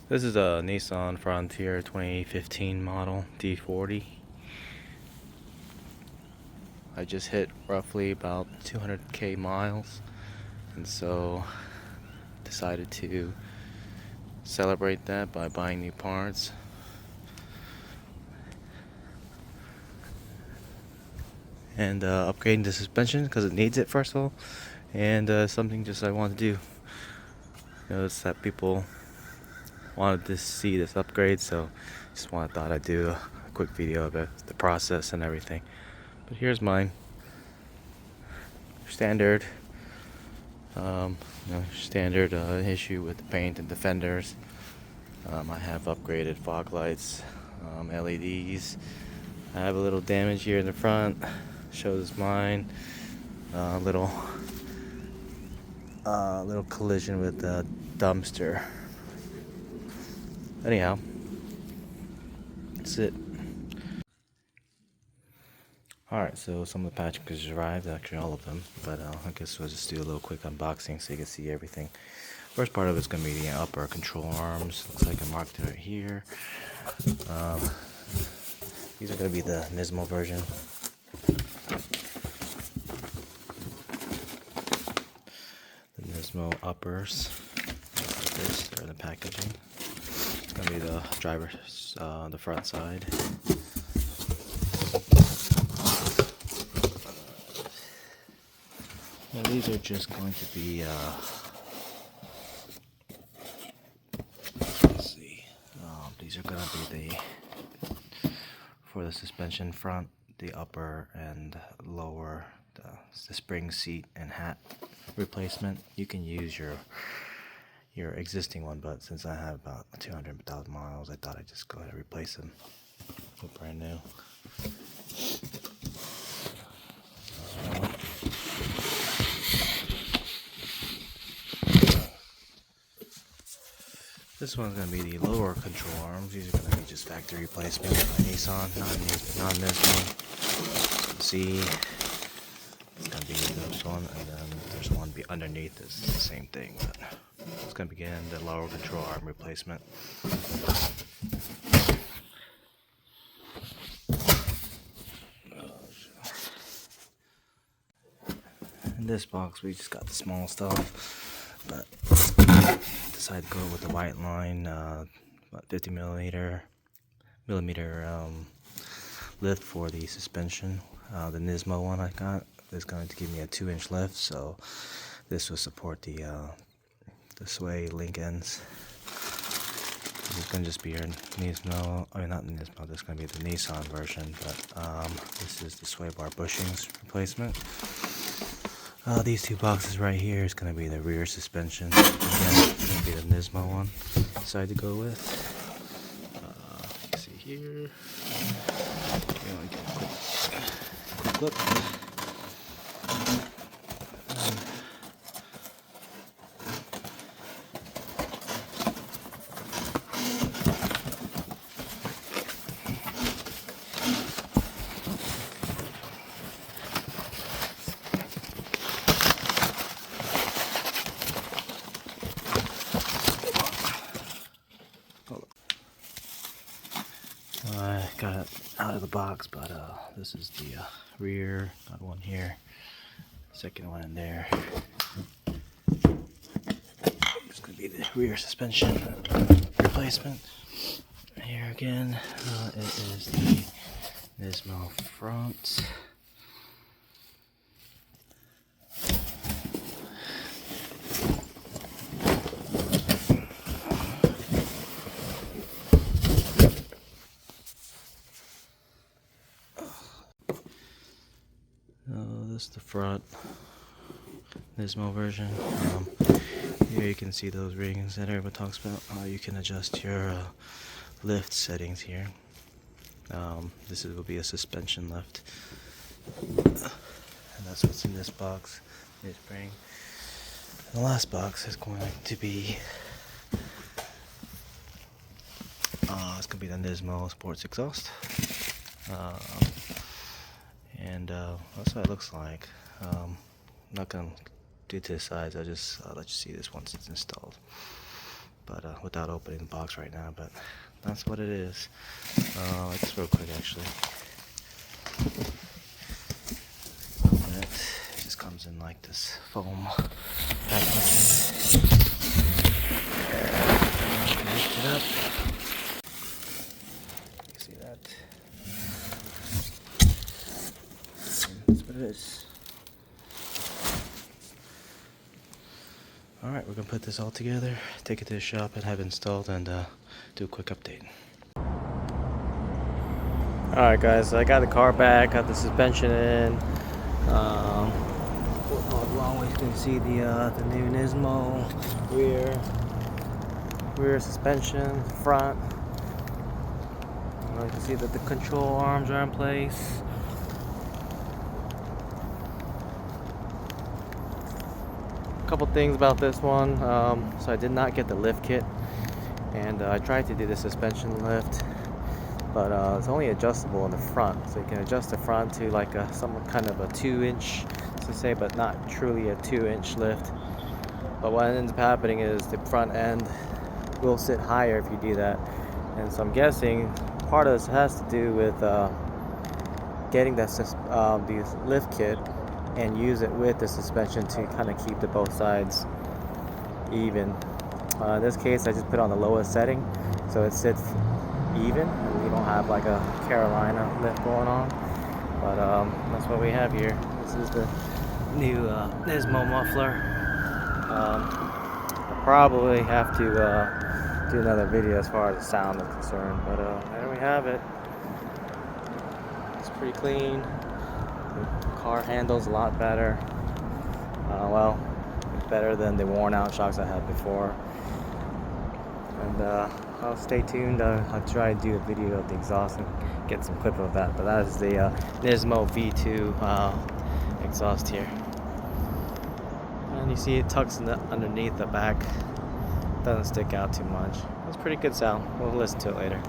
This is a Nissan Frontier 2015 model D40. I just hit roughly about 200k miles, and so decided to celebrate that by buying new parts. And upgrading the suspension because it needs it, first of all, and something just I want to do. Notice that people wanted to see this upgrade, so just thought I'd do a quick video about the process and everything. But here's mine. Standard standard issue with the paint and the fenders. I have upgraded fog lights, LEDs. I have a little damage here in the front, shows mine. Little collision with the dumpster. Anyhow, that's it. Alright, so some of the packages arrived, actually all of them, but I guess we'll just do a little quick unboxing so you can see everything. First part of it's going to be the upper control arms. Looks like I marked it right here. These are going to be the Nismo version. The Nismo uppers. They're in the packaging. It's going to be the driver's, the front side. Now these are just going to be, let's see, these are going to be for the suspension front, the upper and lower, the spring seat and hat replacement. You can use your existing one, but since I have about 200,000 miles, I thought I'd just go ahead and replace them with brand new. This one's going to be the lower control arms. These are going to be just factory replacement by Nissan, non-Nismo. See, it's going to be this one, and then there's one underneath. This is the same thing, but it's going to begin the lower control arm replacement. In this box, we just got the small stuff, but decided to go with the Whiteline, about 50 millimeter lift for the suspension. The Nismo one I got is going to give me a 2-inch lift, so this will support the sway link ends. This is going to just be your Nismo, I mean not Nismo, this is going to be the Nissan version, but this is the sway bar bushings replacement. These two boxes right here is going to be the rear suspension. Again, it's going to be the Nismo one. Decided to go with. You can see here. You want to get a quick look. I got it out of the box, but this is the rear. Got one here, second one in there. It's going to be the rear suspension replacement. Here again, it is the Nismo front. This is the front Nismo version. Here you can see those rings that everyone talks about. You can adjust your lift settings here. This will be a suspension lift, and that's what's in this box. This spring. And the last box is going to be it's going to be the Nismo Sports exhaust. And that's what it looks like. I'm not going to do to the sides, I'll just let you see this once it's installed. but without opening the box right now. But that's what it is. It's real quick actually. It just comes in like this foam package. Lift it up. You see that? That's what it is. Alright, we're gonna put this all together, take it to the shop and have it installed, and do a quick update. Alright guys, so I got the car back, got the suspension in. Along you can see the new Nismo rear suspension, front. You can see that the control arms are in place. A couple things about this one. So I did not get the lift kit, and I tried to do the suspension lift, but it's only adjustable in the front, so you can adjust the front to like some kind of a 2-inch, to say, but not truly a 2-inch lift. But what ends up happening is the front end will sit higher if you do that, and so I'm guessing part of this has to do with getting the lift kit and use it with the suspension to kind of keep both sides even. In this case, I just put on the lowest setting, so it sits even, and we don't have like a Carolina lift going on. But that's what we have here. This is the new Nismo muffler. I'll probably have to do another video as far as the sound is concerned, but there we have it. It's pretty clean. The car handles a lot better. Well, better than the worn out shocks I had before. And I'll stay tuned. I'll try to do a video of the exhaust and get some clip of that. But that is the Nismo V2 exhaust here. And you see it tucks underneath the back. Doesn't stick out too much. It's pretty good sound. We'll listen to it later.